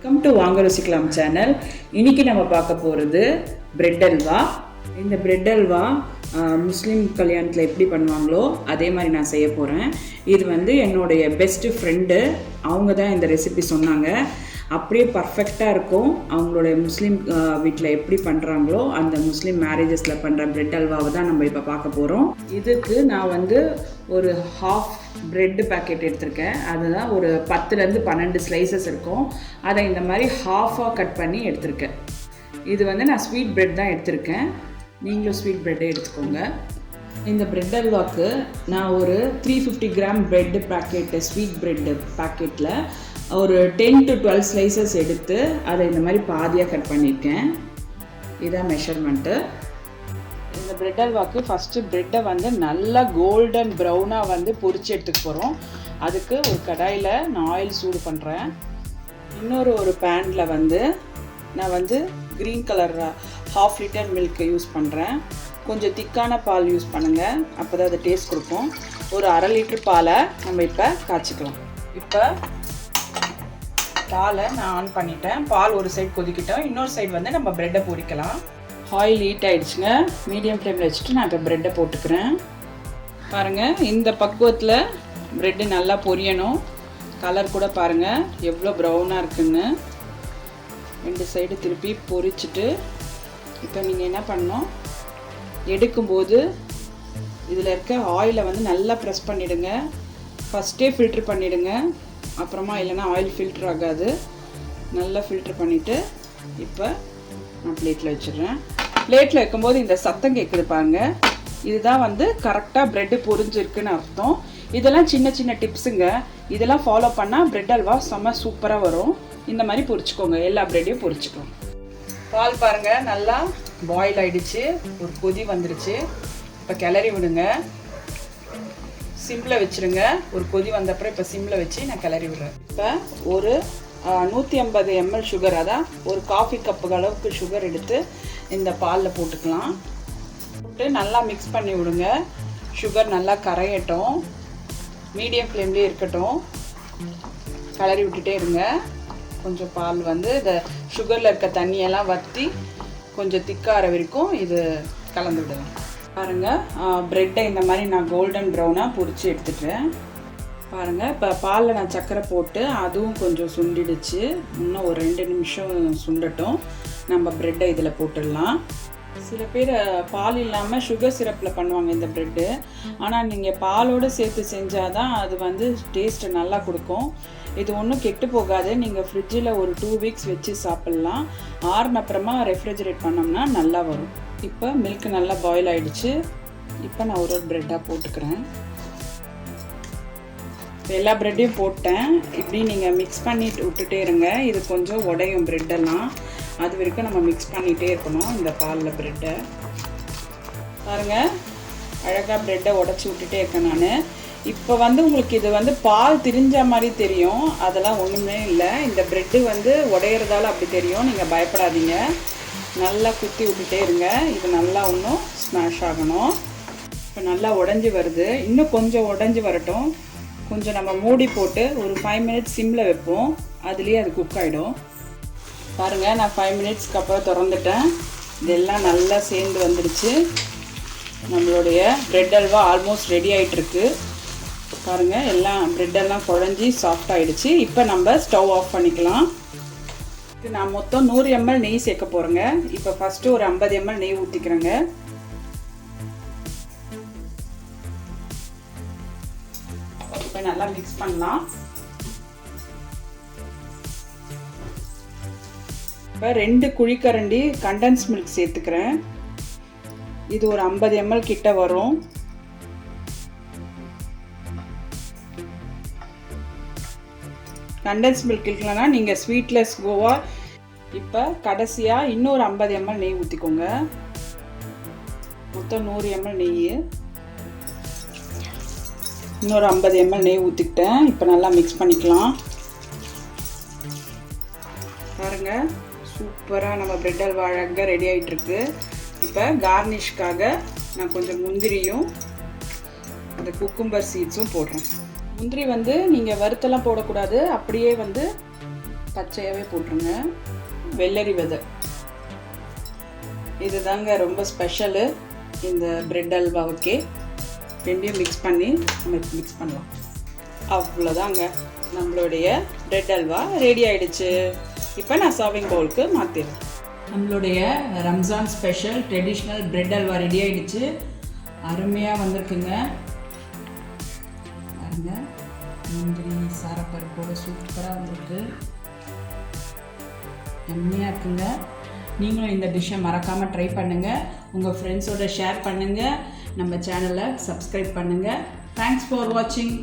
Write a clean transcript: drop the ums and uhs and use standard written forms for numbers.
Welcome to வாங்க ருசிக்கலாம் channel. இன்னைக்கு நம்ம பார்க்க போகிறது பிரெட் அல்வா. இந்த பிரெட் அல்வா முஸ்லீம் கல்யாணத்தில் எப்படி பண்ணுவாங்களோ அதே மாதிரி நான் செய்ய போகிறேன். இது வந்து என்னுடைய பெஸ்ட் ஃப்ரெண்டு, அவங்க தான் இந்த ரெசிபி சொன்னாங்க. அப்படியே பர்ஃபெக்டாக இருக்கும். அவங்களுடைய முஸ்லீம் வீட்டில் எப்படி பண்ணுறாங்களோ அந்த முஸ்லீம் மேரேஜஸில் பண்ணுற பிரெட் அல்வாவை தான் நம்ம இப்போ பார்க்க போகிறோம். இதுக்கு நான் வந்து ஒரு ஹாஃப் பிரெட்டு பேக்கெட் எடுத்திருக்கேன். அதுதான் ஒரு 10லேருந்து 12 ஸ்லைசஸ் இருக்கும். அதை இந்த மாதிரி ஹாஃபாக கட் பண்ணி எடுத்திருக்கேன். இது வந்து நான் ஸ்வீட் பிரெட் தான் எடுத்திருக்கேன். நீங்களும் ஸ்வீட் பிரெட்டே எடுத்துக்கோங்க. இந்த பிரெட் அல்வாக்கு நான் ஒரு 350 gram bread packet, sweet bread பேக்கெட்டில் ஒரு 10 to 12 ஸ்லைசஸ் எடுத்து அதை இந்த மாதிரி பாதியாக கட் பண்ணியிருக்கேன். இதான் மெஷர்மெண்ட்டு. இந்த பிரெட் அல்வாக்கு ஃபஸ்ட்டு பிரெட்டை வந்து நல்லா கோல்டன் ப்ரௌனாக வந்து பொரிச்சு எடுத்துக்க போகிறோம். அதுக்கு ஒரு கடாயில் நான் ஆயில் சூடு பண்ணுறேன். ஒரு பேனில் வந்து நான் வந்து green colour 1/2 litre milk use பண்ணுறேன். கொஞ்சம் திக்கான பால் யூஸ் பண்ணுங்கள், அப்போ தான் அது டேஸ்ட் கொடுக்கும். ஒரு 1/2 லிட்டர் பாலை நம்ம இப்போ காய்ச்சிக்கலாம். இப்போ பாலை நான் ஆன் பண்ணிட்டேன். பால் ஒரு சைடு கொதிக்கிட்டோம், இன்னொரு சைடு வந்து நம்ம ப்ரெட்டை பொரிக்கலாம். ஆயில் ஹீட் ஆகிடுச்சுங்க. மீடியம் ஃப்ளேமில் வச்சுட்டு நான் இப்போ ப்ரெட்டை போட்டுக்கிறேன். பாருங்கள், இந்த பக்குவத்தில் ப்ரெட்டு நல்லா பொரியணும். கலர் கூட பாருங்கள் எவ்வளோ ப்ரௌனாக இருக்குன்னு. 2 சைடு திருப்பி பொரிச்சிட்டு இப்போ நீங்கள் என்ன பண்ணணும், எடுக்கும்போது இதில் இருக்க ஆயிலை வந்து நல்லா ப்ரெஸ் பண்ணிவிடுங்க. ஃபஸ்ட்டே ஃபில்ட்ரு பண்ணிவிடுங்க, அப்புறமா இல்லைன்னா ஆயில் ஃபில்ட்ரு ஆகாது. நல்லா ஃபில்ட்ரு பண்ணிவிட்டு இப்போ நான் பிளேட்டில் வச்சிடுறேன். பிளேட்டில் வைக்கும்போது இந்த சத்தம் கேட்குது பாருங்கள், இதுதான் வந்து கரெக்டாக ப்ரெட்டு பொரிஞ்சிருக்குன்னு அர்த்தம். இதெல்லாம் சின்ன சின்ன டிப்ஸுங்க. இதெல்லாம் ஃபாலோ பண்ணால் ப்ரெட் அல்வா செம்ம சூப்பராக வரும். இந்த மாதிரி பொரிச்சுக்கோங்க, எல்லா ப்ரெட்டையும் பொரிச்சுக்கோங்க. பால் பாருங்கள் நல்லா பாயில் ஆகிடுச்சு, ஒரு கொதி வந்துடுச்சு. இப்போ கிளறி விடுங்க, சிம்மில் வச்சுருங்க. ஒரு கொதி வந்தப்பறம் இப்போ சிம்மில் வச்சு நான் கிளறி விடுறேன். இப்போ ஒரு 150 ml சுகர், அதான் ஒரு காஃபி கப்பு அளவுக்கு சுகர் எடுத்து இந்த பாலில் போட்டுக்கலாம். போட்டு நல்லா மிக்ஸ் பண்ணி விடுங்க. சுகர் நல்லா கரையட்டும், மீடியம் ஃப்ளேம்லேயே இருக்கட்டும். கிளறி விட்டுட்டே இருங்க. கொஞ்சம் பால் வந்து இந்த சுகரில் இருக்க தண்ணியெல்லாம் வற்றி கொஞ்சம் திக்கார வரைக்கும் இது கலந்து விடலாம். பாருங்கள், ப்ரெட்டை இந்த மாதிரி நான் கோல்டன் ப்ரௌனாக பொரிச்சு எடுத்துட்டேன். பாருங்கள், இப்போ பாலில் நான் சர்க்கரை போட்டு அதுவும் கொஞ்சம் சுண்டிடுச்சு. இன்னும் ஒரு 2 நிமிஷம் சுண்டட்டும். நம்ம ப்ரெட்டை இதில் போட்டுடலாம். சில பேர் பால் இல்லாமல் சுகர் சிரப்பில் பண்ணுவாங்க இந்த ப்ரெட்டு. ஆனால் நீங்கள் பாலோடு சேர்த்து செஞ்சால் தான் அது வந்து டேஸ்ட்டு நல்லா கொடுக்கும். இது ஒன்றும் கெட்டு போகாது. நீங்கள் ஃப்ரிட்ஜில் ஒரு 2 வீக்ஸ் வச்சு சாப்பிட்லாம். ஆறுன அப்புறமா ரெஃப்ரிஜரேட் பண்ணோம்னா நல்லா வரும். இப்போ மில்க் நல்லா பாயில் ஆகிடுச்சு. இப்போ நான் ஒரு ப்ரெட்டாக போட்டுக்கிறேன். எல்லா ப்ரெட்டையும் போட்டேன். இப்படி நீங்கள் மிக்ஸ் பண்ணிட்டு விட்டுட்டே இருங்க. இது கொஞ்சம் உடையும் ப்ரெட்டெல்லாம். அது வரைக்கும் நம்ம மிக்ஸ் பண்ணிகிட்டே இருக்கணும். இந்த பாலில் ப்ரெட்டை பாருங்கள், அழகாக ப்ரெட்டை உடச்சி விட்டுட்டே இருக்கேன் நான். இப்போ வந்து உங்களுக்கு இது வந்து பால் திரிஞ்ச மாதிரி தெரியும், அதெல்லாம் ஒன்றுமே இல்லை. இந்த ப்ரெட்டு வந்து உடையிறதால அப்படி தெரியும், நீங்கள் பயப்படாதீங்க. நல்லா குத்தி விட்டுட்டே இருங்க. இது நல்லா இன்னும் ஸ்மாஷ் ஆகணும். இப்போ நல்லா உடஞ்சி வருது, இன்னும் கொஞ்சம் உடஞ்சி வரட்டும். கொஞ்சம் நம்ம மூடி போட்டு ஒரு 5 மினிட்ஸ் சிம்மில் வைப்போம், அதுலேயே அது குக் ஆகிடும். பாருங்கள், நான் 5 மினிட்ஸ்க்கு அப்புறம் திறந்துட்டேன். இதெல்லாம் நல்லா சேர்ந்து வந்துடுச்சு. நம்மளுடைய ப்ரெட் அல்வா ஆல்மோஸ்ட் ரெடி ஆகிட்டுருக்கு. பாருங்கள், எல்லாம் ப்ரெட்டெல்லாம் குழஞ்சி சாஃப்ட் ஆகிடுச்சு. இப்போ நம்ம ஸ்டவ் ஆஃப் பண்ணிக்கலாம். இது நான் மொத்தம் 100 ml நெய் சேர்க்க போகிறேங்க. இப்போ ஃபஸ்ட்டு ஒரு 50 ml நெய் ஊற்றிக்கிறேங்க. இப்போ நல்லா மிக்ஸ் பண்ணலாம். இப்போ 2 குழிக்கரண்டி கண்டன்ஸ் மில்க் சேர்த்துக்கிறேன். இது ஒரு 50 ml கிட்ட வரும். கண்டன்ஸ் மில்க் இல்லைன்னா நீங்கள் ஸ்வீட்லெஸ் கோவா. இப்போ கடைசியாக இன்னொரு 50 ml நெய் ஊற்றிக்கோங்க. மொத்தம் 100 ml நெய். இன்னொரு 50 ml நெய் ஊற்றிக்கிட்டேன். இப்போ நல்லா மிக்ஸ் பண்ணிக்கலாம். பாருங்கள், சூப்பராக நம்ம ப்ரெட் அல்வா அழகாக ரெடி ஆகிட்டுருக்கு. இப்போ கார்னிஷ்காக நான் கொஞ்சம் முந்திரியும் அந்த குக்கும்பர் சீட்ஸும் போடுறேன். முந்திரி வந்து நீங்கள் வறுத்தெல்லாம் போடக்கூடாது, அப்படியே வந்து பச்சையாகவே போட்டுருங்க. வெள்ளரி விதை இதுதாங்க ரொம்ப ஸ்பெஷலு இந்த பிரெட் அல்வாவுக்கே. ரெண்டையும் மிக்ஸ் பண்ணி நம்ம மிக்ஸ் பண்ணலாம். அவ்வளோதாங்க, நம்மளுடைய பிரெட் அல்வா ரெடி ஆகிடுச்சு. இப்போ நான் சர்விங் பவுலுக்கு மாற்றிடுறேன். நம்மளுடைய Ramzan special traditional bread halwa ready ஆகிடுச்சு. அருமையாக வந்திருக்குங்க பாருங்க. முந்திரி சாரப்பருப்போட சூப்பராக வந்திருக்கு. எம்மையாக இருக்குங்க. நீங்களும் இந்த டிஷ்ஷை மறக்காமல் ட்ரை பண்ணுங்கள். உங்கள் ஃப்ரெண்ட்ஸோட ஷேர் பண்ணுங்கள். நம்ம சேனலை சப்ஸ்கிரைப் பண்ணுங்கள். தேங்க்ஸ் ஃபார் வாட்சிங்.